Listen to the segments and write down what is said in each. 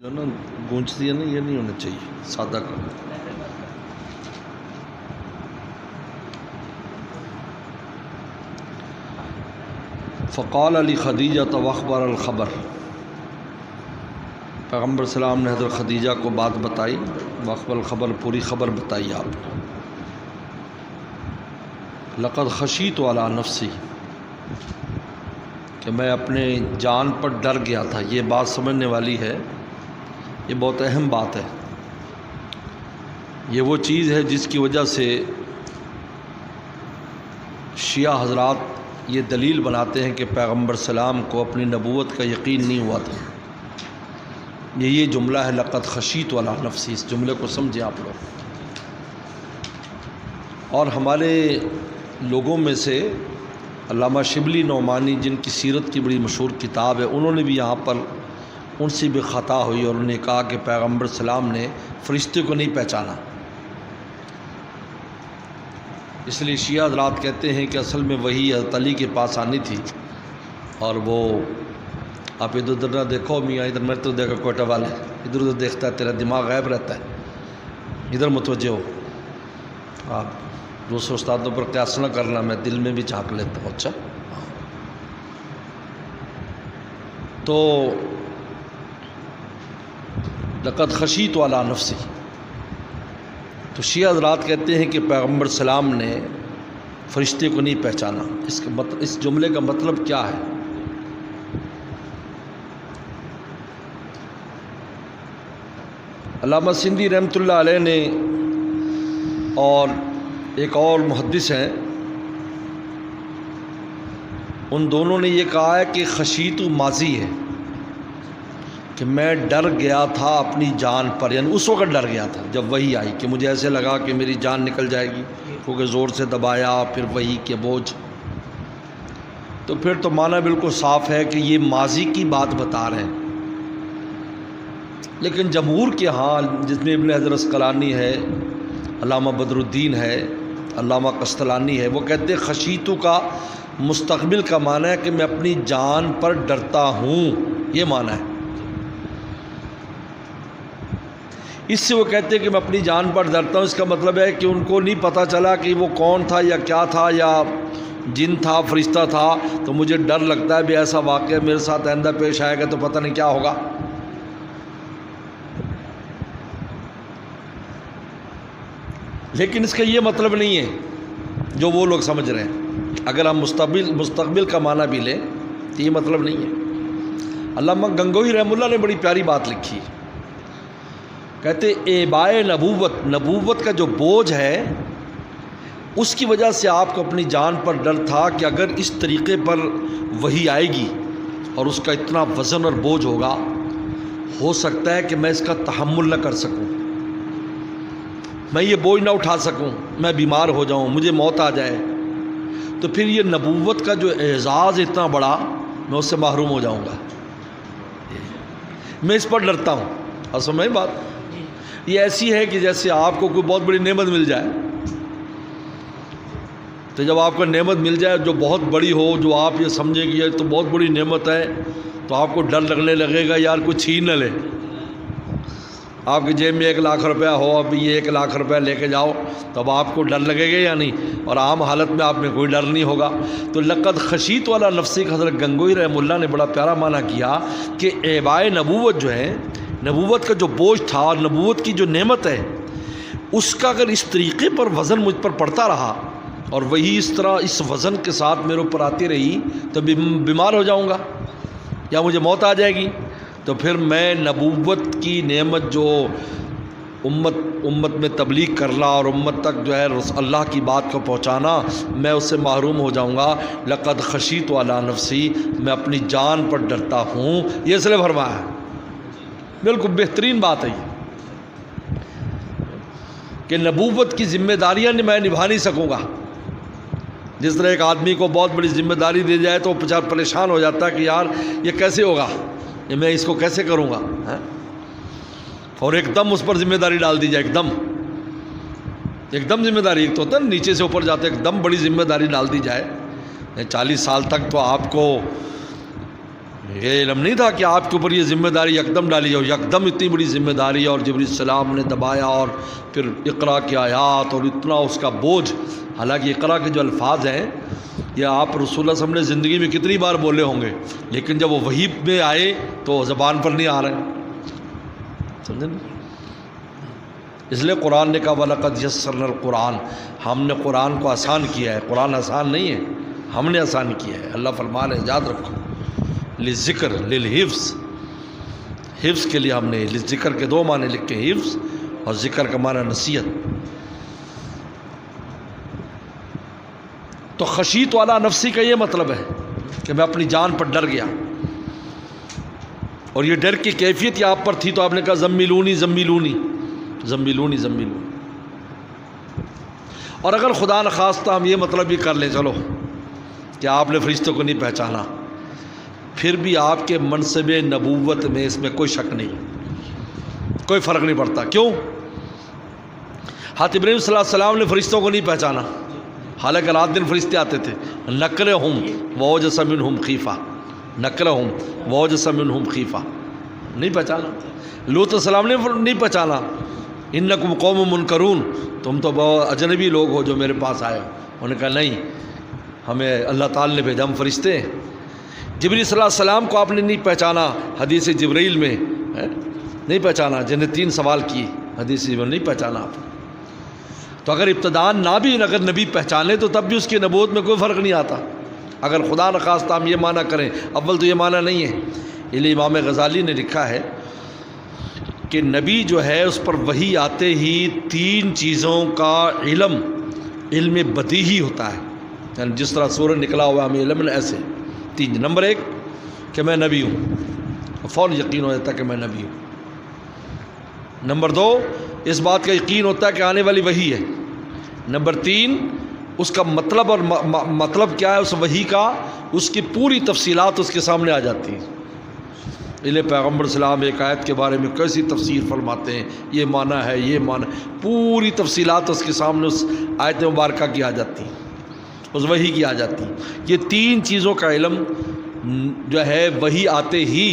جو نا گونجتی ہے نا، یہ نہیں ہونا چاہیے، سادہ کرنا۔ فقال علی خدیجہ واخبر الخبر، پیغمبر السلام نے حضرت خدیجہ کو بات بتائی، واخبر الخبر، پوری خبر بتائی آپ کو۔ لقد خشیت علی نفسی، کہ میں اپنے جان پر ڈر گیا تھا۔ یہ بات سمجھنے والی ہے، یہ بہت اہم بات ہے۔ یہ وہ چیز ہے جس کی وجہ سے شیعہ حضرات یہ دلیل بناتے ہیں کہ پیغمبر سلام کو اپنی نبوت کا یقین نہیں ہوا تھا۔ یہ جملہ ہے لقد خشیت علی نفسی، اس جملے کو سمجھیں آپ لوگ۔ اور ہمارے لوگوں میں سے علامہ شبلی نعمانی، جن کی سیرت کی بڑی مشہور کتاب ہے، انہوں نے بھی یہاں پر ان سے بھی خطا ہوئی، اور انہوں نے کہا کہ پیغمبر سلام نے فرشتے کو نہیں پہچانا۔ اس لیے شیعہ حضرات کہتے ہیں کہ اصل میں وہی حضرت علی کے پاس آنی تھی، اور وہ آپ ادھر ادھر نہ دیکھو میاں، ادھر میں تو دیکھا کوئٹہ والے، ادھر ادھر دیکھتا ہے، تیرا دماغ غائب رہتا ہے، ادھر متوجہ ہو۔ آپ دوسرے استادوں پر قیاس نہ کرنا، میں دل میں بھی جھانک لیتا ہوں۔ اچھا، تو لقد خشیت علی نفسی، تو شیعہ حضرات کہتے ہیں کہ پیغمبر سلام نے فرشتے کو نہیں پہچانا۔ اس جملے کا مطلب کیا ہے؟ علامہ سندھی رحمۃ اللہ علیہ نے اور ایک اور محدث ہیں، ان دونوں نے یہ کہا ہے کہ خشیت ماضی ہے، کہ میں ڈر گیا تھا اپنی جان پر، یعنی اس وقت ڈر گیا تھا جب وحی آئی، کہ مجھے ایسے لگا کہ میری جان نکل جائے گی، کیونکہ زور سے دبایا، پھر وحی کے بوجھ۔ تو پھر تو معنی بالکل صاف ہے کہ یہ ماضی کی بات بتا رہے ہیں۔ لیکن جمہور کے ہاں، جس میں ابن حجر عسقلانی ہے، علامہ بدر الدین ہے، علامہ قسطلانی ہے، وہ کہتے ہیں خشیتو کا مستقبل کا معنی ہے کہ میں اپنی جان پر ڈرتا ہوں، یہ معنی ہے۔ اس سے وہ کہتے ہیں کہ میں اپنی جان پر ڈرتا ہوں، اس کا مطلب ہے کہ ان کو نہیں پتہ چلا کہ وہ کون تھا یا کیا تھا، یا جن تھا، فرشتہ تھا، تو مجھے ڈر لگتا ہے بھی ایسا واقعہ میرے ساتھ آئندہ پیش آئے گا تو پتہ نہیں کیا ہوگا۔ لیکن اس کا یہ مطلب نہیں ہے جو وہ لوگ سمجھ رہے ہیں۔ اگر ہم مستقبل کا معنی بھی لیں تو یہ مطلب نہیں ہے۔ علامہ گنگوہی رحمہ اللہ نے بڑی پیاری بات لکھی، کہتے ایبائے نبوت کا جو بوجھ ہے، اس کی وجہ سے آپ کو اپنی جان پر ڈر تھا کہ اگر اس طریقے پر وحی آئے گی اور اس کا اتنا وزن اور بوجھ ہوگا، ہو سکتا ہے کہ میں اس کا تحمل نہ کر سکوں، میں یہ بوجھ نہ اٹھا سکوں، میں بیمار ہو جاؤں، مجھے موت آ جائے، تو پھر یہ نبوت کا جو اعزاز اتنا بڑا، میں اس سے محروم ہو جاؤں گا۔ میں اس پر ڈرتا ہوں۔ اور سمجھ بات یہ ایسی ہے کہ جیسے آپ کو کوئی بہت بڑی نعمت مل جائے، تو جب آپ کو نعمت مل جائے جو بہت بڑی ہو، جو آپ یہ سمجھیں کہ یہ تو بہت بڑی نعمت ہے، تو آپ کو ڈر لگنے لگے گا یار کوئی چھین نہ لے۔ آپ کی جیب میں 1 لاکھ روپیہ ہو، اب یہ 1 لاکھ روپیہ لے کے جاؤ، تو اب آپ کو ڈر لگے گا یا نہیں؟ اور عام حالت میں آپ میں کوئی ڈر نہیں ہوگا۔ تو لقد خشیت علی نفسی کا حضرت گنگوہی رحمہ اللہ نے بڑا پیارا معنی کیا کہ ایبائے نبوت جو ہے، نبوت کا جو بوجھ تھا اور نبوت کی جو نعمت ہے، اس کا اگر اس طریقے پر وزن مجھ پر پڑتا رہا، اور وہی اس طرح اس وزن کے ساتھ میرے اوپر آتی رہی، تو بیمار ہو جاؤں گا یا مجھے موت آ جائے گی۔ تو پھر میں نبوت کی نعمت جو امت میں تبلیغ کرنا اور امت تک جو ہے اللہ کی بات کو پہنچانا، میں اس سے محروم ہو جاؤں گا۔ لقد خشیت علی نفسی، میں اپنی جان پر ڈرتا ہوں، یہ اس لیے فرمایا ہے۔ بالکل بہترین بات ہے یہ، کہ نبوت کی ذمہ داریاں میں نبھا نہیں سکوں گا۔ جس طرح ایک آدمی کو بہت بڑی ذمہ داری دی جائے تو وہ بچارا پریشان ہو جاتا ہے کہ یار یہ کیسے ہوگا، یہ میں اس کو کیسے کروں گا، اور ایک دم اس پر ذمہ داری ڈال دی جائے، ایک دم ذمہ داری، ایک تو ہوتا ہے نیچے سے اوپر جاتے، ایک دم بڑی ذمہ داری ڈال دی جائے۔ 40 سال تک تو آپ کو یہ علم نہیں تھا کہ آپ کے اوپر یہ ذمہ داری یکدم ڈالی اور یکدم اتنی بڑی ذمہ داری اور جبریل السلام نے دبایا اور پھر اقرا کی آیات اور اتنا اس کا بوجھ. حالانکہ اقرا کے جو الفاظ ہیں یہ آپ رسول اللہ صلی اللہ علیہ وسلم نے زندگی میں کتنی بار بولے ہوں گے، لیکن جب وہ وحی میں آئے تو زبان پر نہیں آ رہے. سمجھیں؟ اس لیے قرآن نے کہا وَلَقَدْ يَسَّرْنَا الْقُرْآنَ، ہم نے قرآن کو آسان کیا ہے. قرآن آسان نہیں ہے، ہم نے آسان کیا ہے. اللہ فرما رہے ہیں یاد رکھو، لِلذِّکر لِلْحِفْظ، حفظ کے لیے ہم نے. ذکر کے دو معنی لکھے، حفظ اور ذکر کا معنی نصیحت. تو خشیت والا نفسی کا یہ مطلب ہے کہ میں اپنی جان پر ڈر گیا، اور یہ ڈر کی کیفیت یہ آپ پر تھی تو آپ نے کہا زمیلونی زمیلونی زمیلونی زمیلونی. اور اگر خدا نخواستہ ہم یہ مطلب بھی کر لیں چلو کہ آپ نے فرشتوں کو نہیں پہچانا، پھر بھی آپ کے منصب نبوت میں اس میں کوئی شک نہیں، کوئی فرق نہیں پڑتا. کیوں؟ حضرت ابراہیم صلی اللہ علیہ وسلم نے فرشتوں کو نہیں پہچانا، حالانکہ رات دن فرشتے آتے تھے. نکرہم ووجس منہم خیفہ، نکرہم ووجس منہم خیفہ، نہیں پہچانا. لوط علیہ السلام نے نہیں پہچانا، انکم قوم منکرون، تم تو بہت اجنبی لوگ ہو جو میرے پاس آئے. انہوں نے کہا نہیں، ہمیں اللہ تعالی نے بھیجا، ہم فرشتے ہیں. جبریل صلی اللہ علیہ وسلم کو آپ نے نہیں پہچانا، حدیث جبرائیل میں نہیں پہچانا، جنہیں 3 سوال کیے حدیث میں نہیں پہچانا آپ. تو اگر ابتدان نہ بھی اگر نبی پہچانے تو تب بھی اس کی نبوت میں کوئی فرق نہیں آتا. اگر خدا نخواستہ ہم یہ معنی کریں، اول تو یہ معنی نہیں ہے. اس لیے امام غزالی نے لکھا ہے کہ نبی جو ہے اس پر وحی آتے ہی 3 چیزوں کا علم بدیہی ہوتا ہے. یعنی جس طرح سورج نکلا ہوا ہمیں علم ایسے 3. نمبر 1 کہ میں نبی ہوں، فوراً یقین ہو جاتا ہے کہ میں نبی ہوں. نمبر 2 اس بات کا یقین ہوتا ہے کہ آنے والی وحی ہے. نمبر 3 اس کا مطلب اور مطلب کیا ہے اس وحی کا، اس کی پوری تفصیلات اس کے سامنے آ جاتی ہیں. اس لیے پیغمبر اسلام ایک آیت کے بارے میں کیسی تفسیر فرماتے ہیں، یہ معنی ہے، یہ معنی، پوری تفصیلات اس کے سامنے اس آیت مبارکہ کی آ جاتی ہیں، اس وحی کی آ جاتی ہیں. یہ 3 چیزوں کا علم جو ہے وحی آتے ہی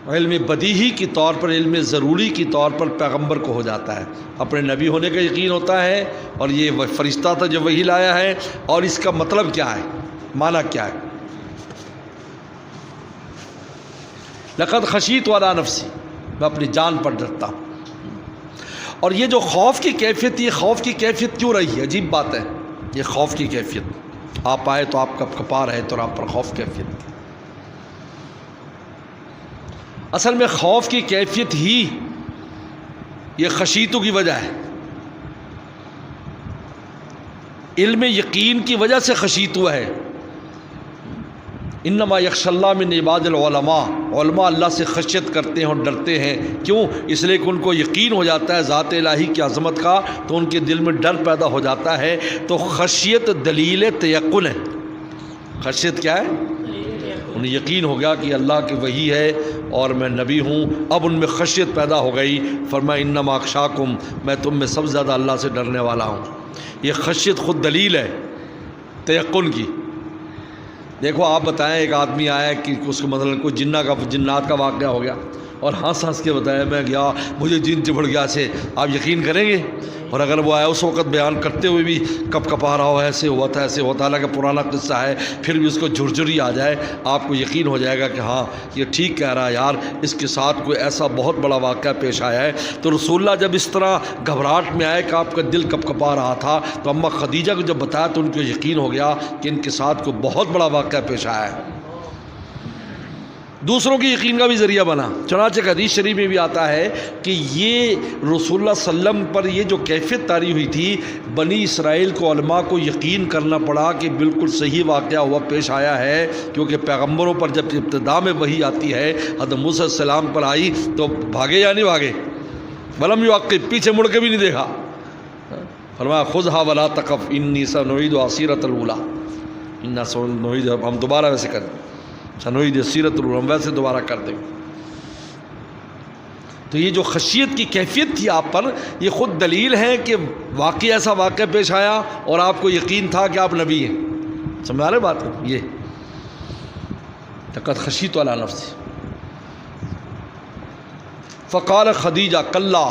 علم بدیہی کی طور پر، علم ضروری کی طور پر پیغمبر کو ہو جاتا ہے. اپنے نبی ہونے کا یقین ہوتا ہے، اور یہ فرشتہ تھا جو وحی لایا ہے، اور اس کا مطلب کیا ہے، معنی کیا ہے. لقد خشیت علی نفسی، میں اپنی جان پر ڈرتا ہوں. اور یہ جو خوف کی کیفیت، یہ خوف کی کیفیت کیوں رہی ہے؟ عجیب بات ہے یہ خوف کی کیفیت. آپ آئے تو آپ کپ کپا رہے تو آپ پر خوف کیفیت. اصل میں خوف کی کیفیت ہی یہ خشیتوں کی وجہ ہے. علم یقین کی وجہ سے خشیت ہوا ہے. انما یخشی اللہ من عباد العلماء، علماء اللہ سے خشیت کرتے ہیں اور ڈرتے ہیں. کیوں؟ اس لیے کہ ان کو یقین ہو جاتا ہے ذات الہی کی عظمت کا، تو ان کے دل میں ڈر پیدا ہو جاتا ہے. تو خشیت دلیل تیقن ہے. خشیت کیا ہے؟ انہیں یقین ہو گیا کہ اللہ کی وحی ہے اور میں نبی ہوں. اب ان میں خشیت پیدا ہو گئی. فرمایا انما اخشاکم، میں تم میں سب سے زیادہ اللہ سے ڈرنے والا ہوں. یہ خشیت خود دلیل ہے تیقن کی. دیکھو آپ بتائیں، ایک آدمی آیا کہ اس کو مثلا کوئی جنات کا واقعہ ہو گیا، اور ہنس ہنس کے بتایا میں گیا مجھے جن چبڑ گیا سے، آپ یقین کریں گے؟ اور اگر وہ آیا اس وقت بیان کرتے ہوئے بھی کپ کپا رہا ہو، ایسے ہوا تھا ایسے ہوتا، حالانکہ پرانا قصہ ہے، پھر بھی اس کو جھرجھری آ جائے، آپ کو یقین ہو جائے گا کہ ہاں یہ ٹھیک کہہ رہا ہے یار، اس کے ساتھ کوئی ایسا بہت بڑا واقعہ پیش آیا ہے. تو رسول اللہ جب اس طرح گھبراہٹ میں آئے کہ آپ کا دل کپ کپا رہا تھا، تو اماں خدیجہ کو جب بتایا تو ان کو یقین ہو گیا کہ ان کے ساتھ کوئی بہت بڑا واقعہ پیش آیا ہے. دوسروں کی یقین کا بھی ذریعہ بنا. چنانچہ حدیث شریف میں بھی آتا ہے کہ یہ رسول اللہ صلی اللہ علیہ وسلم پر یہ جو کیفیت طاری ہوئی تھی، بنی اسرائیل کو علماء کو یقین کرنا پڑا کہ بالکل صحیح واقعہ ہوا پیش آیا ہے. کیونکہ پیغمبروں پر جب ابتدا میں وحی آتی ہے، حضرت موسیٰ علیہ السلام پر آئی تو بھاگے یا نہیں بھاگے؟ ولم یعقب، پیچھے مڑ کے بھی نہیں دیکھا. فرمایا خذھا ولا تخف انی سنعیدھا سیرۃ الاولیٰ، انا سنعیدھا، ہم دوبارہ ویسے کریں، سنعید سیرت الرحم، ویسے دوبارہ کر دیں. تو یہ جو خشیت کی کیفیت تھی آپ پر، یہ خود دلیل ہے کہ واقعی ایسا واقعہ پیش آیا اور آپ کو یقین تھا کہ آپ نبی ہیں. سمجھ آ رہے بات ہے؟ یہ لقد خشیت علی نفسی. فقال خدیجہ کلا.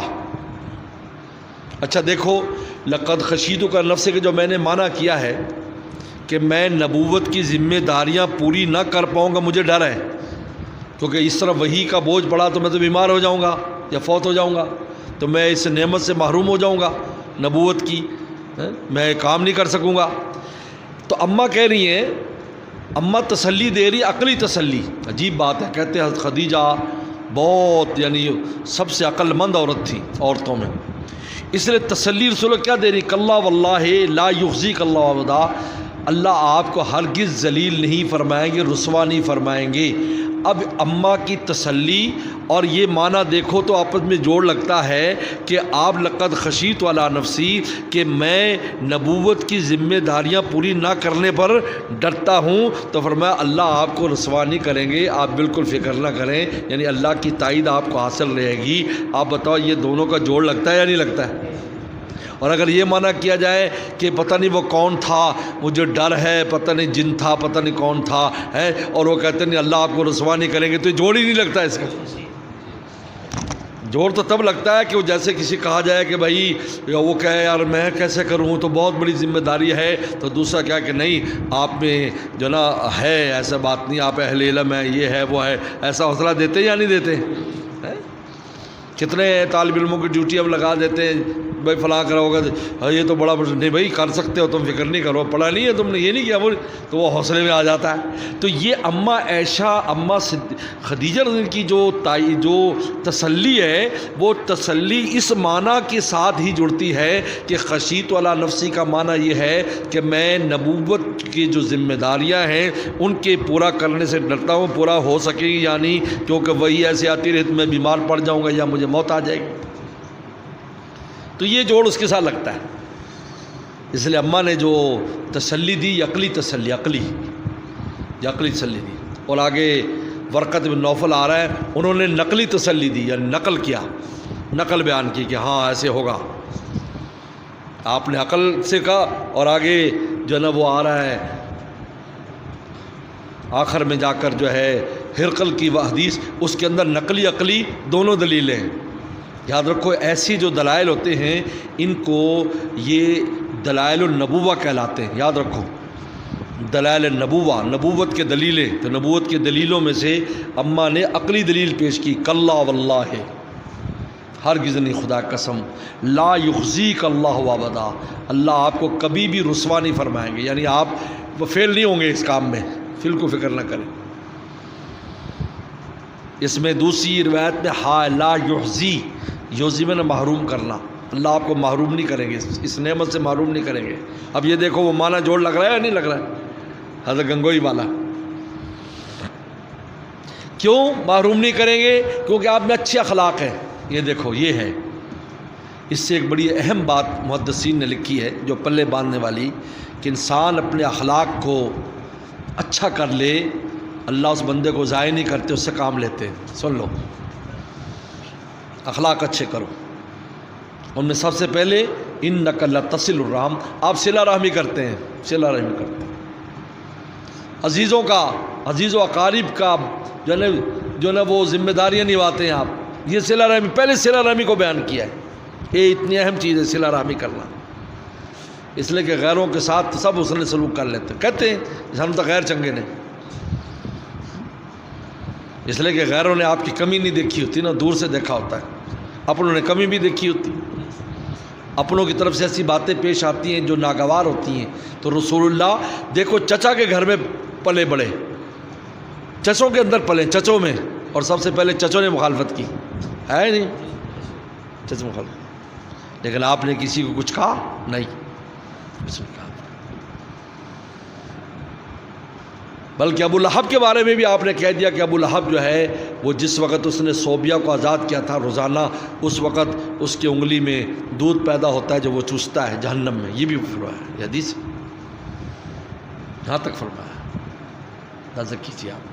اچھا دیکھو، لقد خشیت کا نفس کے جو میں نے معنی کیا ہے کہ میں نبوت کی ذمہ داریاں پوری نہ کر پاؤں گا، مجھے ڈر ہے، کیونکہ اس طرح وحی کا بوجھ پڑا تو میں تو بیمار ہو جاؤں گا یا فوت ہو جاؤں گا، تو میں اس نعمت سے محروم ہو جاؤں گا نبوت کی، میں کام نہیں کر سکوں گا. تو اماں کہہ رہی ہیں، اماں تسلی دے رہی، عقلی تسلی. عجیب بات ہے، کہتے ہیں حضرت خدیجہ بہت یعنی سب سے عقل مند عورت تھی عورتوں میں، اس لیے تسلی رسول کیا دے رہی، کلا واللہ لا یخزیک اللہ ابدا، اللہ آپ کو ہرگز ذلیل نہیں فرمائیں گے، رسوا نہیں فرمائیں گے. اب اماں کی تسلی اور یہ معنی دیکھو تو آپس میں جوڑ لگتا ہے کہ آپ لقد خشیت علی نفسی، کہ میں نبوت کی ذمہ داریاں پوری نہ کرنے پر ڈرتا ہوں. تو فرمایا اللہ آپ کو رسوا نہیں کریں گے، آپ بالکل فکر نہ کریں، یعنی اللہ کی تائید آپ کو حاصل رہے گی. آپ بتاؤ یہ دونوں کا جوڑ لگتا ہے یا نہیں لگتا ہے؟ اور اگر یہ معنی کیا جائے کہ پتہ نہیں وہ کون تھا، مجھے ڈر ہے، پتہ نہیں جن تھا، پتہ نہیں کون تھا ہے، اور وہ کہتے نہیں اللہ آپ کو رسوا نہیں کریں گے، تو یہ جوڑ ہی نہیں لگتا ہے. اس کا جوڑ تو تب لگتا ہے کہ وہ جیسے کسی کہا جائے کہ بھائی وہ کہے یار میں کیسے کروں، تو بہت بڑی ذمہ داری ہے، تو دوسرا کیا کہ نہیں آپ میں جو نا ہے، ایسا بات نہیں، آپ اہل علم ہے، یہ ہے وہ ہے، ایسا حوصلہ دیتے یا نہیں دیتے؟ کتنے طالب علموں کی ڈیوٹی اب لگا دیتے ہیں، بھائی فلاں کرا ہوگا، یہ تو بڑا نہیں بھائی کر سکتے ہو تم، فکر نہیں کرو، پڑھا نہیں ہے تم نے، یہ نہیں کیا وہ، تو وہ حوصلے میں آ جاتا ہے. تو یہ اماں عائشہ، اماں خدیجہ رضی اللہ کی جو تسلی ہے، وہ تسلی اس معنی کے ساتھ ہی جڑتی ہے کہ خشیت علی نفسی کا معنی یہ ہے کہ میں نبوت کی جو ذمہ داریاں ہیں ان کے پورا کرنے سے ڈرتا ہوں، پورا ہو سکے گی یا نہیں، کیونکہ وہی ایسے آتی رہی تو میں بیمار پڑ جاؤں گا یا مجھے موت آ جائے گی. تو یہ جوڑ اس کے ساتھ لگتا ہے. اس لیے اماں نے جو تسلی دی، عقلی تسلی، عقلی تسلی دی. اور آگے ورقت بن نوفل آ رہا ہے، انہوں نے نقلی تسلی دی، یعنی نقل کیا، نقل بیان کی کہ ہاں ایسے ہوگا. آپ نے عقل سے کہا، اور آگے جو ہے نا وہ آ رہا ہے آخر میں جا کر جو ہے ہرقل کی وہ حدیث، اس کے اندر نقلی عقلی دونوں دلیلیں ہیں. یاد رکھو ایسی جو دلائل ہوتے ہیں ان کو یہ دلائل النبوہ کہلاتے ہیں. یاد رکھو دلائل النبوہ، نبوت کے دلیلیں. تو نبوت کے دلیلوں میں سے اماں نے عقلی دلیل پیش کی، کلا واللہ ہرگز نہیں، خدا قسم، لا یخزیک اللہ ابدا، اللہ آپ کو کبھی بھی رسوا نہیں فرمائیں گے، یعنی آپ فیل نہیں ہوں گے اس کام میں، کو فکر نہ کریں. اس میں دوسری روایت میں ہا لا یحزی، یحزی میں نے محروم کرنا، اللہ آپ کو محروم نہیں کریں گے، اس نعمت سے محروم نہیں کریں گے. اب یہ دیکھو وہ معنی جوڑ لگ رہا ہے یا نہیں لگ رہا ہے؟ حضرت گنگوئی والا کیوں محروم نہیں کریں گے؟ کیونکہ آپ میں اچھے اخلاق ہیں. یہ دیکھو یہ ہے. اس سے ایک بڑی اہم بات محدثین نے لکھی ہے جو پلے باندھنے والی، کہ انسان اپنے اخلاق کو اچھا کر لے، اللہ اس بندے کو ضائع نہیں کرتے، اس سے کام لیتے ہیں. سن لو، اخلاق اچھے کرو. ان میں سب سے پہلے انک لتصل الرحم، آپ صلہ رحمی کرتے ہیں، صلہ رحمی کرتے ہیں، عزیزوں کا، عزیز و اقارب کا جو ہے نا وہ ذمہ داریاں نبھاتے ہیں آپ. یہ صلہ رحمی، پہلے صلہ رحمی کو بیان کیا ہے. یہ اتنی اہم چیز ہے صلہ رحمی کرنا، اس لیے کہ غیروں کے ساتھ سب حسن سلوک کر لیتے ہیں. کہتے ہیں ہم تو غیر چنگے نے، اس لیے کہ غیروں نے آپ کی کمی نہیں دیکھی ہوتی نا، دور سے دیکھا ہوتا ہے. اپنوں نے کمی بھی دیکھی ہوتی، اپنوں کی طرف سے ایسی باتیں پیش آتی ہیں جو ناگوار ہوتی ہیں. تو رسول اللہ دیکھو چچا کے گھر میں پلے بڑے، چچوں کے اندر پلے، چچوں میں، اور سب سے پہلے چچوں نے مخالفت کی ہے نہیں، چچوں مخالفت، لیکن آپ نے کسی کو کچھ کہا نہیں، بلکہ ابو لہب کے بارے میں بھی آپ نے کہہ دیا کہ ابو لہب جو ہے وہ جس وقت اس نے صوبیہ کو آزاد کیا تھا روزانہ، اس وقت اس کی انگلی میں دودھ پیدا ہوتا ہے جو وہ چوستا ہے جہنم میں. یہ بھی فرمایا ہے، یہ حدیث یہاں تک فرمایا ہے. نظر کیجیے آپ،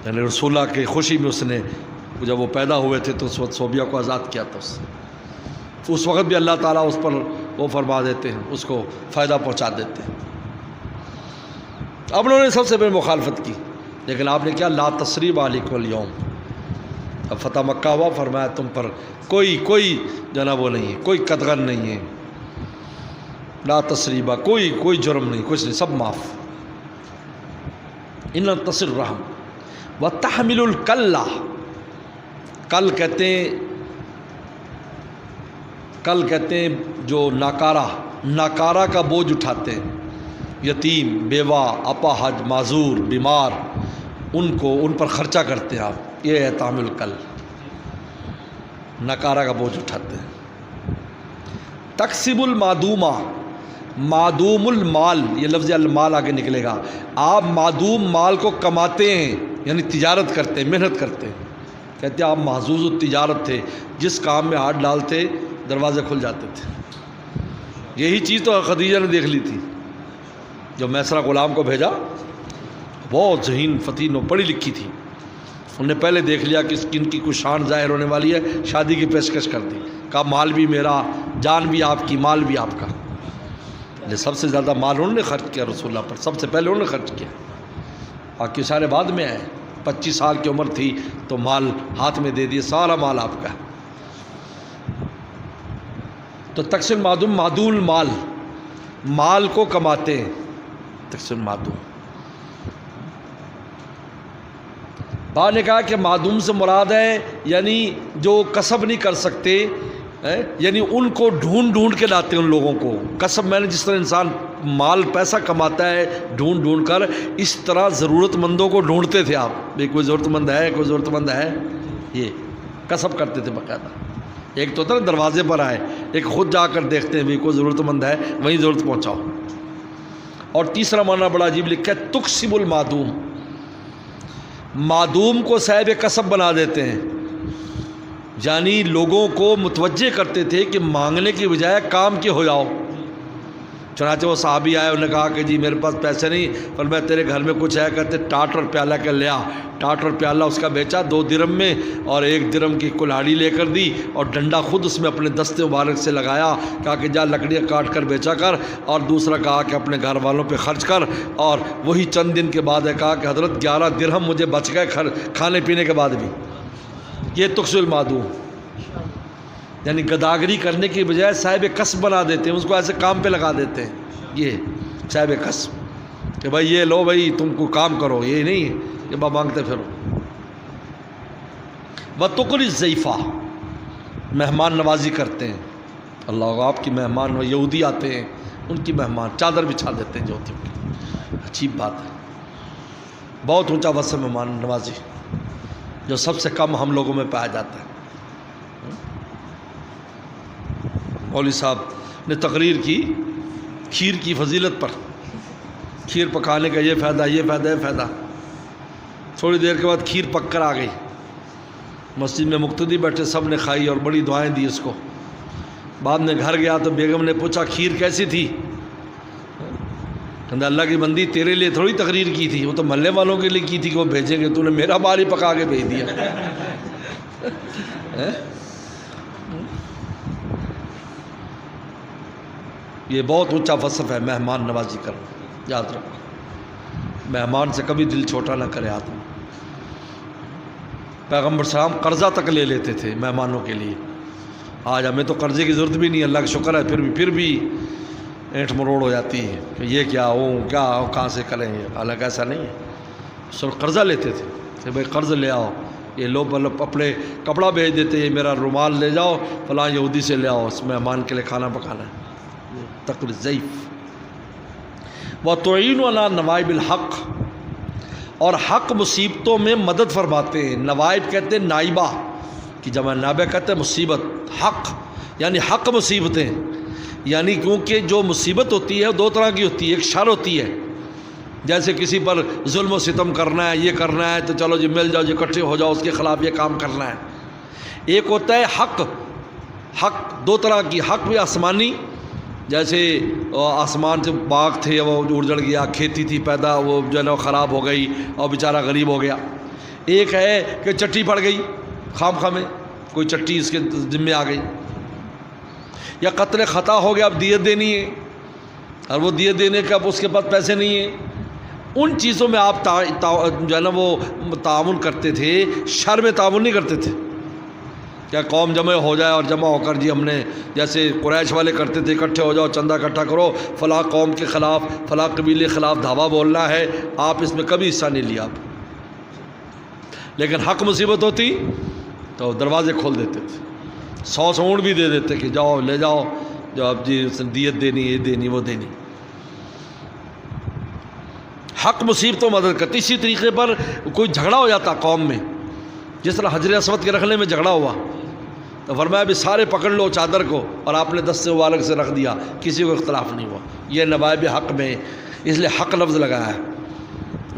یعنی رسول اللہ کی خوشی میں اس نے جب وہ پیدا ہوئے تھے تو اس وقت صوبیہ کو آزاد کیا تھا. اس وقت بھی اللہ تعالیٰ اس پر وہ فرما دیتے ہیں، اس کو فائدہ پہنچا دیتے ہیں. اب انہوں نے سب سے پہلے مخالفت کی، لیکن آپ نے کیا، لا تثریب علیکم اليوم، اب فتح مکہ ہوا، فرمایا تم پر کوئی جناب وہ نہیں ہے، کوئی قدغن نہیں ہے، لا تثریبہ، کوئی جرم نہیں، کچھ نہیں، سب معاف. ان تصر رحم وتحمل الکلہ، کل کہتے ہیں جو ناکارہ کا بوجھ اٹھاتے ہیں، یتیم، بیوہ، اپاہج، معذور، بیمار، ان پر خرچہ کرتے ہیں آپ، یہ ہے تحمل الکل، ناکارہ کا بوجھ اٹھاتے ہیں. تکسب المعدومہ، معدوم المال، یہ لفظ المال آگے نکلے گا، آپ معدوم مال کو کماتے ہیں، یعنی تجارت کرتے ہیں، محنت کرتے ہیں. کہتے ہیں آپ محظوظ التجارت تھے، جس کام میں ہاتھ ڈالتے دروازے کھل جاتے تھے. یہی چیز تو خدیجہ نے دیکھ لی تھی، جو میسرہ غلام کو بھیجا، بہت ذہین فتین و پڑھی لکھی تھی، انہوں نے پہلے دیکھ لیا کہ ان کی کچھ شان ظاہر ہونے والی ہے، شادی کی پیشکش کر دی، کہا مال بھی میرا، جان بھی آپ کی، مال بھی آپ کا. سب سے زیادہ مال انہوں نے خرچ کیا رسول اللہ پر، سب سے پہلے انہوں نے خرچ کیا، باقی سارے بعد میں آئے. 25 سال کی عمر تھی تو مال ہاتھ میں دے دیے، سارا مال آپ کا. تو تقسیم معدوم المال، مال کو کماتے ہیں، تقسیم معدوم. بعد نے کہا کہ معدوم سے مراد ہے یعنی جو کسب نہیں کر سکتے، یعنی ان کو ڈھونڈ کے لاتے ہیں ان لوگوں کو. کسب میں نے جس طرح انسان مال پیسہ کماتا ہے ڈھونڈ کر، اس طرح ضرورت مندوں کو ڈھونڈتے تھے آپ، بھئی کوئی ضرورت مند ہے، یہ کسب کرتے تھے باقاعدہ. ایک تو تھا دروازے پر آئے، ایک خود جا کر دیکھتے ہیں بھئی کوئی ضرورت مند ہے، وہیں ضرورت پہنچاؤ. اور تیسرا معنی بڑا عجیب لکھا ہے، تکسب المعدوم، معدوم کو صاحب کسب بنا دیتے ہیں، یعنی لوگوں کو متوجہ کرتے تھے کہ مانگنے کی بجائے کام کے ہو جاؤ. چنانچہ وہ صحابی آئے، انہوں نے کہا کہ جی میرے پاس پیسے نہیں، پر میں تیرے گھر میں کچھ ہے، کہتے ٹاٹ اور پیالہ کے لیا، ٹاٹ اور پیالہ اس کا بیچا 2 درم میں، اور 1 درم کی کلاڑی لے کر دی، اور ڈنڈا خود اس میں اپنے دستے مبارک سے لگایا، کہا کہ جا لکڑیاں کاٹ کر بیچا کر، اور دوسرا کہا کہ اپنے گھر والوں پہ خرچ کر. اور وہی چند دن کے بعد ہے کہا کہ حضرت 11 درہم مجھے بچ گئے کھانے پینے کے بعد بھی. یہ تکسب المعدوم، یعنی گداگری کرنے کی بجائے صاحب کسب بنا دیتے ہیں، اس کو ایسے کام پہ لگا دیتے ہیں. یہ صاحب کسب کہ بھائی یہ لو بھائی تم کو کام کرو، یہ نہیں ہے کہ با مانگتے پھرو. وتقری الضیفہ، مہمان نوازی کرتے ہیں. اللہ آپ کی مہمان، یہودی آتے ہیں ان کی مہمان چادر بچھا دیتے ہیں جو ہوتی ہے. عجیب بات ہے، بہت اونچا وصف مہمان نوازی جو سب سے کم ہم لوگوں میں پایا جاتا ہے. مولوی صاحب نے تقریر کی کھیر کی فضیلت پر، کھیر پکانے کا یہ فائدہ. تھوڑی دیر کے بعد کھیر پک کر آ گئی، مسجد میں مقتدی بیٹھے، سب نے کھائی اور بڑی دعائیں دی اس کو. بعد میں گھر گیا تو بیگم نے پوچھا کھیر کیسی تھی؟ کہتا اللہ کی بندی تیرے لیے تھوڑی تقریر کی تھی، وہ تو محلے والوں کے لیے کی تھی کہ وہ بھیجیں گے، تو نے میرا مال ہی پکا کے بھیج دیا. یہ بہت اونچا وصف ہے مہمان نوازی کرنا، یاد رکھو. مہمان سے کبھی دل چھوٹا نہ کرے آدمی. پیغمبر صاحب قرضہ تک لے لیتے تھے مہمانوں کے لیے. آج ہمیں تو قرضے کی ضرورت بھی نہیں، اللہ کا شکر ہے، پھر بھی اینٹ مروڑ ہو جاتی ہے کہ یہ کیا ہو کہاں سے کریں. حالانکہ ایسا نہیں ہے، سب قرضہ لیتے تھے کہ بھائی قرض لے آؤ، یہ لو مطلب اپنے کپڑا بھیج دیتے، یہ میرا رومال لے جاؤ فلاں یہودی سے لے آؤ، اس مہمان کے لیے کھانا پکانا ہے. تقر الضیف. وتعین علی نوائب الحق، اور حق مصیبتوں میں مدد فرماتے ہیں. نوائب کہتے ہیں نائبہ کی جمع، نائبہ کہتے ہیں مصیبت. حق یعنی حق مصیبتیں، یعنی کیونکہ جو مصیبت ہوتی ہے 2 طرح کی ہوتی ہے. ایک شر ہوتی ہے، جیسے کسی پر ظلم و ستم کرنا ہے، یہ کرنا ہے تو چلو جی مل جاؤ جی اکٹھے ہو جاؤ، اس کے خلاف یہ کام کرنا ہے. ایک ہوتا ہے حق. 2 طرح کی حق بھی آسمانی، جیسے آسمان سے باغ تھے وہ اجڑ گیا، کھیتی تھی پیدا وہ جو ہے نا خراب ہو گئی اور بیچارہ غریب ہو گیا. ایک ہے کہ چٹی پڑ گئی خام میں، کوئی چٹی اس کے ذمے آ گئی، یا قتل خطا ہو گیا، اب دیت دینی ہے اور وہ دیت دینے کا اب اس کے پاس پیسے نہیں ہیں. ان چیزوں میں آپ جو ہے نا وہ تعاون کرتے تھے، شر میں تعاون نہیں کرتے تھے۔ کیا قوم جمع ہو جائے اور جمع ہو کر جی ہم نے جیسے قریش والے کرتے تھے، اکٹھے ہو جاؤ، چندہ اکٹھا کرو، فلاں قوم کے خلاف، فلاں قبیلے کے خلاف دھاوا بولنا ہے، آپ اس میں کبھی حصہ نہیں لیا آپ۔ لیکن حق مصیبت ہوتی تو دروازے کھول دیتے تھے، 100 اونٹ بھی دے دیتے کہ جاؤ لے جاؤ، جو اب جی اس نے دیت دینی، یہ دینی، وہ دینی۔ حق مصیبتوں مدد کرتی۔ اسی طریقے پر کوئی جھگڑا ہو جاتا قوم میں، جس طرح حجر اسود کے رکھنے میں جھگڑا ہوا تو فرمایا بھی سارے پکڑ لو چادر کو، اور آپ نے دستے مبارک سے رکھ دیا، کسی کو اختلاف نہیں ہوا۔ یہ نوائب حق میں، اس لیے حق لفظ لگایا ہے،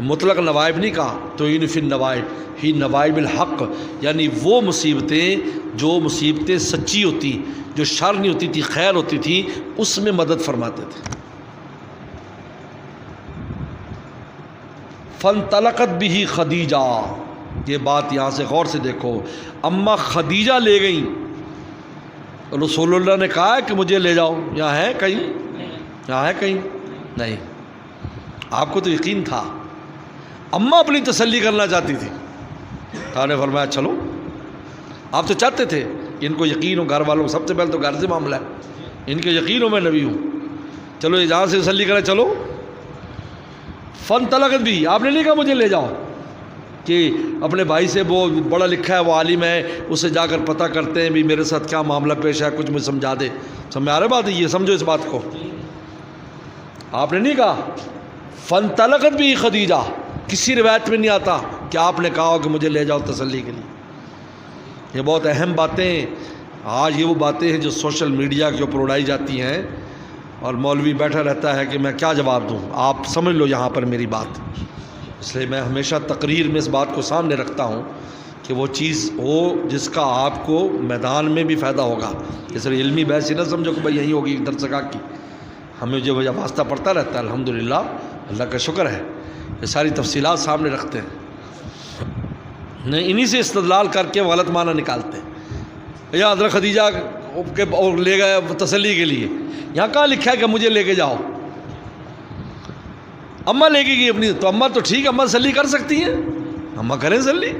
مطلق نوائب نہیں کہا۔ تو فی النوائب ہی نوائب الحق، یعنی وہ مصیبتیں جو مصیبتیں سچی ہوتی، جو شر نہیں ہوتی تھی، خیر ہوتی تھی، اس میں مدد فرماتے تھے۔ فانطلقت به خدیجہ، یہ بات یہاں سے غور سے دیکھو، اماں خدیجہ لے گئیں، رسول اللہ نے کہا ہے کہ مجھے لے جاؤ، یہاں ہے کہیں؟ یہاں ہے کہیں؟ نہیں۔ آپ کو تو یقین تھا، اماں اپنی تسلی کرنا چاہتی تھی، تو نے فرمایا چلو۔ آپ تو چاہتے تھے کہ ان کو یقین ہو، گھر والوں کو، سب سے پہلے تو گھر سے معاملہ ہے، ان کے یقین ہو میں نبی ہوں، چلو یہ جہاں سے تسلی کریں چلو۔ فانطلقت بھی، آپ نے نہیں کہا مجھے لے جاؤ کہ اپنے بھائی سے، وہ بڑا لکھا ہے، وہ عالم ہے، اسے جا کر پتہ کرتے ہیں بھی میرے ساتھ کیا معاملہ پیش ہے، کچھ مجھے سمجھا دے۔ سمجھ آ رہا بات ہے؟ یہ سمجھو اس بات کو، آپ نے نہیں کہا فانطلقت بھی خدیجہ، کسی روایت میں نہیں آتا کہ آپ نے کہا کہ مجھے لے جاؤ تسلی کے لیے۔ یہ بہت اہم باتیں، آج یہ وہ باتیں ہیں جو سوشل میڈیا کے اوپر اڑائی جاتی ہیں، اور مولوی بیٹھا رہتا ہے کہ میں کیا جواب دوں، آپ سمجھ لو یہاں پر میری بات۔ اس لیے میں ہمیشہ تقریر میں اس بات کو سامنے رکھتا ہوں کہ وہ چیز ہو جس کا آپ کو میدان میں بھی فائدہ ہوگا۔ اس لیے علمی بحث ہی نہ سمجھو کہ بھائی یہیں ہوگی درس گاہ کی، ہمیں جو واسطہ پڑتا رہتا ہے، الحمدللہ، اللہ کا شکر ہے، یہ ساری تفصیلات سامنے رکھتے ہیں، نہیں انہی سے استدلال کر کے غلط معنی نکالتے ہیں۔ یا حضرت خدیجہ کے لے گئے تسلی کے لیے، یہاں کہاں لکھا ہے کہ مجھے لے کے جاؤ؟ اماں لے کے گئی اپنی، تو اماں تو ٹھیک، اماں تسلی کر سکتی ہیں، اماں کریں تسلی۔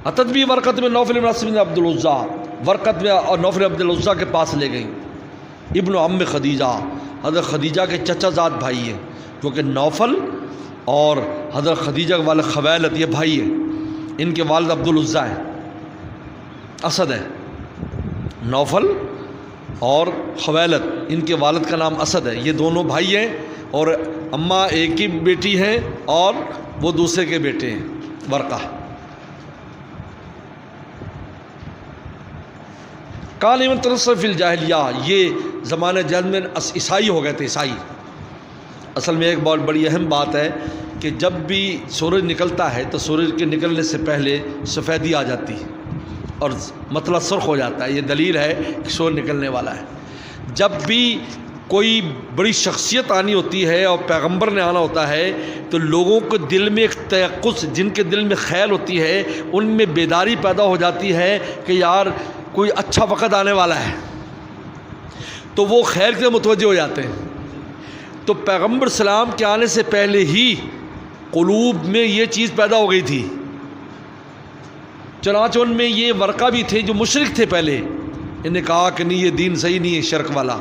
اتت بھی ورقت میں نوفل بن عبد العزیٰ، ورقت میں اور نوفل عبد العزیٰ کے پاس لے گئی، ابن عم خدیجہ، حضرت خدیجہ کے چچا زاد بھائی ہیں، جو کہ نوفل اور حضرت خدیجہ کے والد خویلد یہ بھائی ہیں، ان کے والد عبد العزیٰ ہیں، اسد ہے، نوفل اور خویلد، ان کے والد کا نام اسد ہے، یہ دونوں بھائی ہیں، اور اماں ایک ہی بیٹی ہیں اور وہ دوسرے کے بیٹے ہیں، ورقہ۔ کان من تنصر فی الجاہلیہ، یہ زمانہ جہل میں عیسائی ہو گئے تھے، عیسائی۔ اصل میں ایک بہت بڑی اہم بات ہے کہ جب بھی سورج نکلتا ہے تو سورج کے نکلنے سے پہلے سفیدی آ جاتی ہے اور مطلع سرخ ہو جاتا ہے، یہ دلیل ہے کہ سورج نکلنے والا ہے۔ جب بھی کوئی بڑی شخصیت آنی ہوتی ہے اور پیغمبر نے آنا ہوتا ہے تو لوگوں کے دل میں ایک تیقظ، جن کے دل میں خیال ہوتی ہے، ان میں بیداری پیدا ہو جاتی ہے کہ یار کوئی اچھا وقت آنے والا ہے، تو وہ خیر کے متوجہ ہو جاتے ہیں۔ تو پیغمبر سلام کے آنے سے پہلے ہی قلوب میں یہ چیز پیدا ہو گئی تھی، چنانچہ ان میں یہ ورقہ بھی تھے جو مشرک تھے پہلے، انہوں نے کہا کہ نہیں یہ دین صحیح نہیں ہے، شرک والا،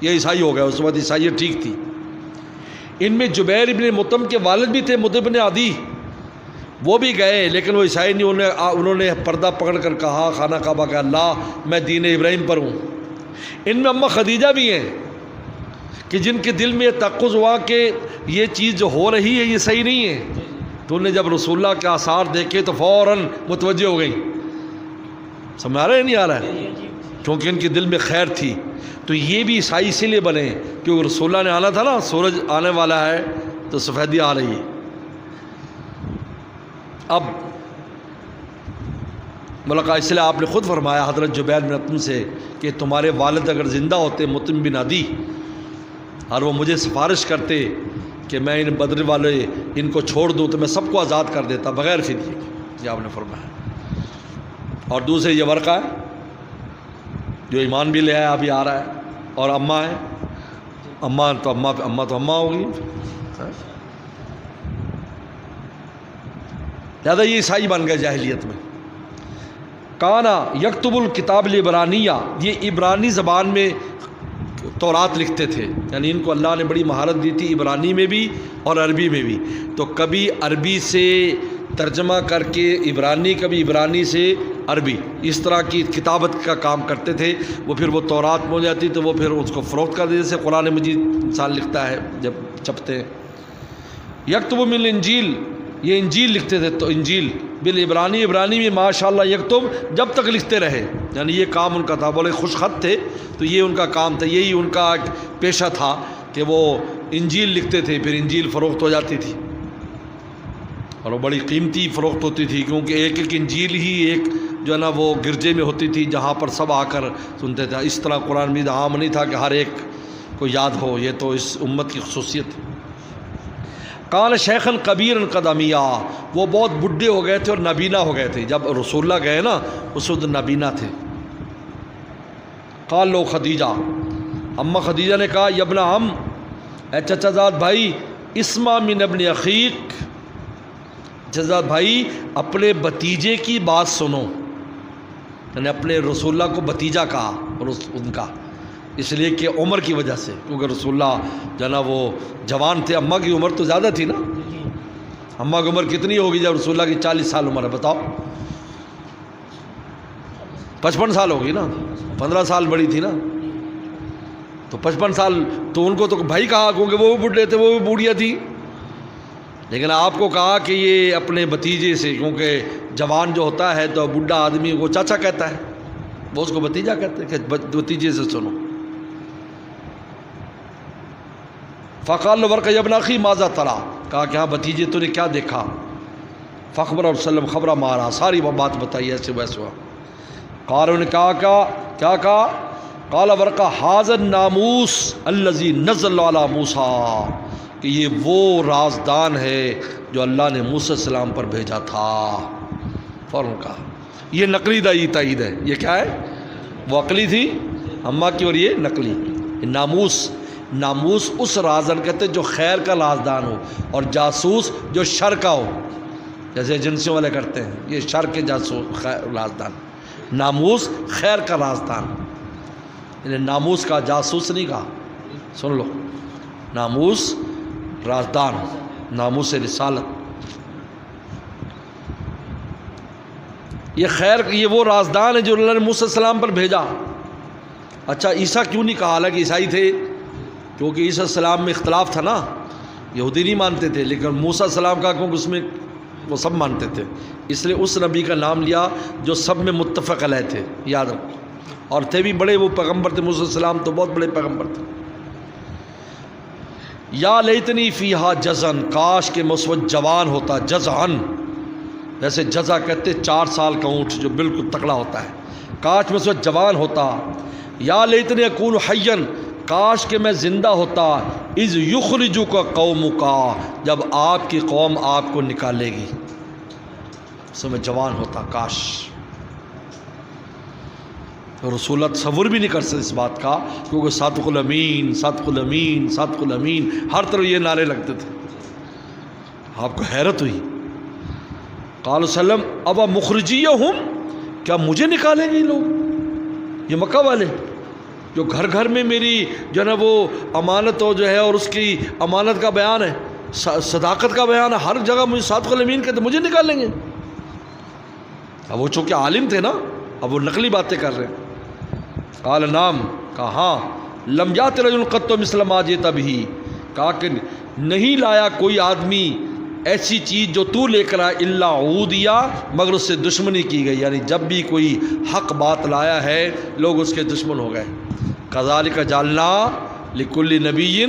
یہ عیسائی ہو گیا۔ اس کے بعد عیسائیت ٹھیک تھی۔ ان میں جبیر ابن مطعم کے والد بھی تھے، مطعم بن عدی، وہ بھی گئے، لیکن وہ عیسائی نہیں، انہوں نے پردہ پکڑ کر کہا خانہ کعبہ کا، اللہ میں دین ابراہیم پر ہوں۔ ان میں اماں خدیجہ بھی ہیں کہ جن کے دل میں یہ تقظ ہوا کہ یہ چیز جو ہو رہی ہے یہ صحیح نہیں ہے، تو انہیں جب رسول اللہ کے آثار دیکھے تو فوراً متوجہ ہو گئی۔ سمجھ آ رہا ہے نہیں آ رہا ہے؟ کیونکہ ان کے دل میں خیر تھی۔ تو یہ بھی عیسائی اسی لیے بنے کیونکہ رسول اللہ نے آنا تھا نا، سورج آنے والا ہے تو سفیدی آ رہی ہے۔ اب ملاقات، اس لیے آپ نے خود فرمایا حضرت جبیر بن مطعم سے کہ تمہارے والد اگر زندہ ہوتے، مطعم بن عدی، اور وہ مجھے سفارش کرتے کہ میں ان بدر والے ان کو چھوڑ دوں تو میں سب کو آزاد کر دیتا بغیر فدیے کے، یہ آپ نے فرمایا۔ اور دوسرے یہ ورقہ ہے جو ایمان بھی لے آیا، ابھی آ رہا ہے، اور اماں ہے اماں تو اماں ہوگی. لہٰذا یہ عیسائی بن گئے جاہلیت میں. کانا یکتب الکتاب العبرانیہ، یہ عبرانی زبان میں تورات لکھتے تھے، یعنی ان کو اللہ نے بڑی مہارت دی تھی عبرانی میں بھی اور عربی میں بھی. تو کبھی عربی سے ترجمہ کر کے عبرانی، کبھی عبرانی سے عربی، اس طرح کی کتابت کا کام کرتے تھے. وہ پھر وہ تورات میں ہو جاتی تو وہ پھر اس کو فروخت کر دیتے، جیسے قرآن مجید انسان لکھتا ہے جب چھپتے ہیں. یکتب من الانجیل، یہ انجیل لکھتے تھے، تو انجیل بالعبرانی، عبرانی میں ماشاء اللہ یکتب، جب تک لکھتے رہے، یعنی یہ کام ان کا تھا. بولے خوش خط تھے تو یہ ان کا کام تھا، یہی ان کا ایک پیشہ تھا کہ وہ انجیل لکھتے تھے. پھر انجیل فروخت ہو جاتی تھی اور وہ بڑی قیمتی فروخت ہوتی تھی، کیونکہ ایک ایک انجیل ہی ایک جو ہے نا وہ گرجے میں ہوتی تھی جہاں پر سب آ کر سنتے تھے. اس طرح قرآن مجید عام نہیں تھا کہ ہر ایک کو یاد ہو، یہ تو اس امت کی خصوصیت ہے. کان شیخن کبیر قدمیہ، وہ بہت بڈھے ہو گئے تھے اور نابینا ہو گئے تھے. جب رسول اللہ گئے نا اس وقت نابینا تھے. قال لو خدیجہ، اماں خدیجہ نے کہا یبن عم، اے چچا زاد بھائی، اسمع من ابن اخیق، چچا زاد بھائی اپنے بتیجے کی بات سنو. یعنی اپنے رسول اللہ کو بتیجا کہا اور ان کا اس لیے کہ عمر کی وجہ سے، کیونکہ رسول اللہ جو ہے نا وہ جوان تھے. اماں کی عمر تو زیادہ تھی نا. اماں کی عمر کتنی ہوگی جب رسول اللہ کی 40 سال عمر ہے؟ بتاؤ. 55 سال ہوگی نا، 15 سال بڑی تھی نا. تو 55 سال تو ان کو تو بھائی کہا، کیونکہ وہ بھی بڈھے تھے، وہ بھی بوڑھیا تھی. لیکن آپ کو کہا کہ یہ اپنے بھتیجے سے، کیونکہ جوان جو ہوتا ہے تو بڈھا آدمی کو چاچا کہتا ہے، وہ اس کو بھتیجا کہتے ہیں کہ بھتیجے سے سنو. فقال ورقہ ابن اخی ماذا ترى، کہا کہ ہاں بھتیجے تو نے کیا دیکھا. فخبر اور وسلم خبرہ مارا، ساری وہ بات بتائی ایسے ویسے ہوا. قال انہوں نے کہا کیا کہا. قال ورقہ ھذا الناموس الذی نزل علی موسیٰ، کہ یہ وہ رازدان ہے جو اللہ نے موسیٰ علیہ السلام پر بھیجا تھا. فوراً کہا. یہ نقلی تائید ہے. یہ کیا ہے؟ وہ عقلی تھی اماں کی اور یہ نقلی. ناموس اس رازدان کہتے جو خیر کا رازدان ہو، اور جاسوس جو شر کا ہو، جیسے ایجنسیوں والے کرتے ہیں، یہ شر کے جاسوس رازدان. ناموس خیر کا رازدان، یعنی ناموس کا جاسوس نہیں کہا. سن لو، ناموس رازدان، ناموس رسالت. یہ خیر، یہ وہ رازدان ہے جو اللہ نے موسیٰ علیہ السلام پر بھیجا. اچھا عیسیٰ کیوں نہیں کہا؟ حالانکہ عیسائی تھے، کیونکہ عیسیٰ علیہ السلام میں اختلاف تھا نا، یہودی نہیں مانتے تھے، لیکن موسیٰ علیہ السلام کا کیونکہ اس میں وہ سب مانتے تھے، اس لیے اس نبی کا نام لیا جو سب میں متفق علیہ تھے. یاد رکھو. اور تھے بھی بڑے وہ پیغمبر تھے، موسیٰ علیہ السلام تو بہت بڑے پیغمبر تھے. یا لیتنی فیہا جزن، کاش کہ میں اس وقت جوان ہوتا. جزعن، ویسے جزع کہتے 4 سال کا اونٹ جو بالکل تکڑا ہوتا ہے. کاش میں اس وقت جوان ہوتا. یا لیتنی اکون حیاً، کاش کہ میں زندہ ہوتا. اذ یخرجک قومک، جب آپ کی قوم آپ کو نکالے گی. سو میں جوان ہوتا کاش. رسول اللہ تصور بھی نہیں کر سکتے اس بات کا، کیونکہ صادق الامین، صادق الامین، صادق الامین، ہر طرف یہ نعرے لگتے تھے. آپ کو حیرت ہوئی. قال وسلم ابا مخرجیہم، کیا مجھے نکالیں گے یہ لوگ، یہ مکہ والے جو گھر گھر میں میری جو ہے نا وہ امانت ہو جو ہے، اور اس کی امانت کا بیان ہے، صداقت کا بیان ہے، ہر جگہ مجھے صادق الامین کہتے، مجھے نکالیں گے. اب وہ چونکہ عالم تھے نا، اب وہ نقلی باتیں کر رہے ہیں. قال نام، کہا ہاں. لم یات رجل قط مثل ما جئت به، کہا کہ نہیں لایا کوئی آدمی ایسی چیز جو تو لے کر آیا، الا عودیہ، مگر اس سے دشمنی کی گئی. یعنی جب بھی کوئی حق بات لایا ہے لوگ اس کے دشمن ہو گئے. کذالک جعلنا لکل نبی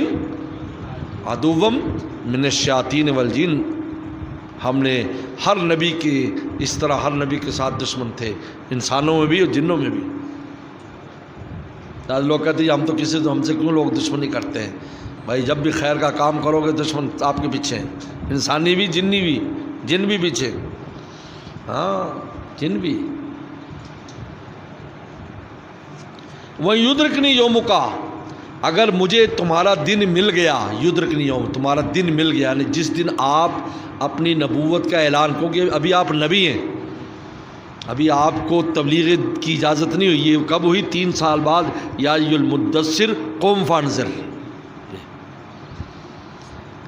عدوا من الشیاطین والجن، ہم نے ہر نبی کے اس طرح ہر نبی کے ساتھ دشمن تھے، انسانوں میں بھی اور جنوں میں بھی. لوگ کہتے ہیں ہم تو کسی ہم سے کیوں لوگ دشمنی کرتے ہیں؟ بھائی جب بھی خیر کا کام کرو گے دشمن آپ کے پیچھے ہیں، انسانی بھی جنی بھی، جن بھی پیچھے. ہاں جن بھی. وَيُدْرِكْنِي يَوْمُكَ، اگر مجھے تمہارا دن مل گیا، یدرکنی یوم، تمہارا دن مل گیا، یعنی جس دن آپ اپنی نبوت کا اعلان، کیونکہ ابھی آپ نبی ہیں، ابھی آپ کو تبلیغ کی اجازت نہیں ہوئی، یہ کب ہوئی؟ 3 سال بعد، یا ایھا المدثر قم فانذر۔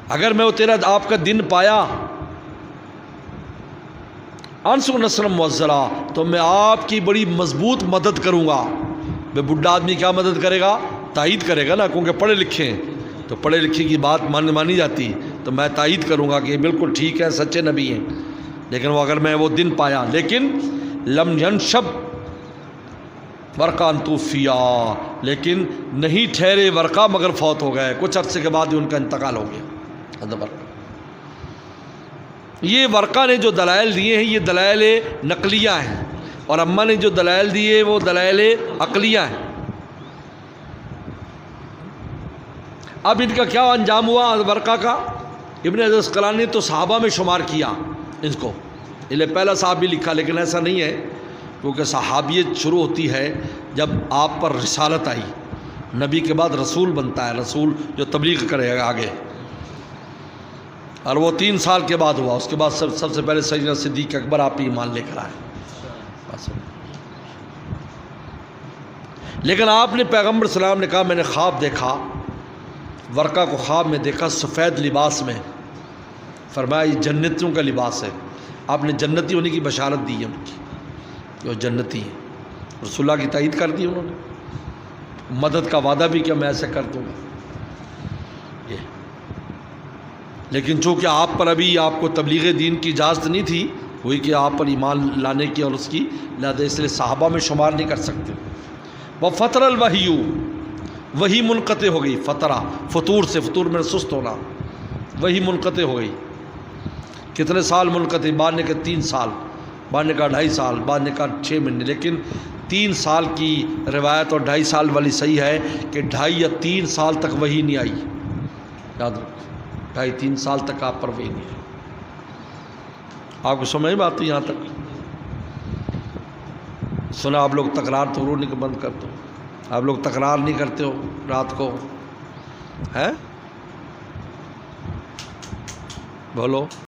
اگر میں وہ تیرا آپ کا دن پایا، انصر نصرا مؤزرا، تو میں آپ کی بڑی مضبوط مدد کروں گا۔ بے بڈھا آدمی کیا مدد کرے گا؟ تائید کرے گا نا، کیونکہ پڑھے لکھے ہیں، تو پڑھے لکھے کی بات مانی جاتی، تو میں تائید کروں گا کہ یہ بالکل ٹھیک ہے، سچے نبی ہیں۔ لیکن وہ اگر میں وہ دن پایا، لیکن لم ینشب ورقہ ان توفیا، لیکن نہیں ٹھہرے ورقہ مگر فوت ہو گئے، کچھ عرصے کے بعد ہی ان کا انتقال ہو گیا۔ یہ ورقہ نے جو دلائل دیے ہیں، یہ دلائل نقلیہ ہیں، اور اماں نے جو دلائل دیے وہ دلائل عقلیہ ہیں۔ اب ان کا کیا انجام ہوا ورقہ کا؟ ابن حجر عسقلانی نے تو صحابہ میں شمار کیا ان کو، انہیں پہلا صحابی لکھا، لیکن ایسا نہیں ہے، کیونکہ صحابیت شروع ہوتی ہے جب آپ پر رسالت آئی، نبی کے بعد رسول بنتا ہے، رسول جو تبلیغ کرے گا آگے، اور وہ 3 سال کے بعد ہوا۔ اس کے بعد سب سے پہلے سیدنا صدیق اکبر آپ پہ ایمان لے کر آئے۔ لیکن آپ نے پیغمبر صلی اللہ علیہ وسلم نے کہا میں نے خواب دیکھا، ورقہ کو خواب میں دیکھا سفید لباس میں، فرمایا یہ جنتیوں کا لباس ہے۔ آپ نے جنتی ہونے کی بشارت دی ہے ان کی، جو جنتی ہیں، رسول اللہ کی تائید کر دی انہوں نے، مدد کا وعدہ بھی کیا میں ایسے کر دوں گا۔ لیکن چونکہ آپ پر ابھی آپ کو تبلیغ دین کی اجازت نہیں تھی ہوئی کہ آپ پر ایمان لانے کی اور اس کی، لہذا اس لیے صحابہ میں شمار نہیں کر سکتے۔ وَفَطَرَ الْوَحْيُ، وہی منقطع ہو گئی، فطرہ فطور سے، فطور میں سست ہونا، وہی منقطع ہو گئی۔ کتنے سال منقطع؟ بعد نے کہا 3 سال، بعد نے کہا 2.5 سال، بعد نے کہا 6 مہینے، لیکن 3 سال کی روایت اور 2.5 سال والی صحیح ہے کہ 2.5 یا 3 سال تک وہی نہیں آئی، یاد رکھو، 2.5-3 سال تک آپ پر وہی نہیں آئی۔ آپ کو سمجھ میں آتی یہاں تک؟ سنا آپ لوگ تکرار تو رونے کے بند کر دو، آپ لوگ تکرار نہیں کرتے ہو رات کو، ہے بولو؟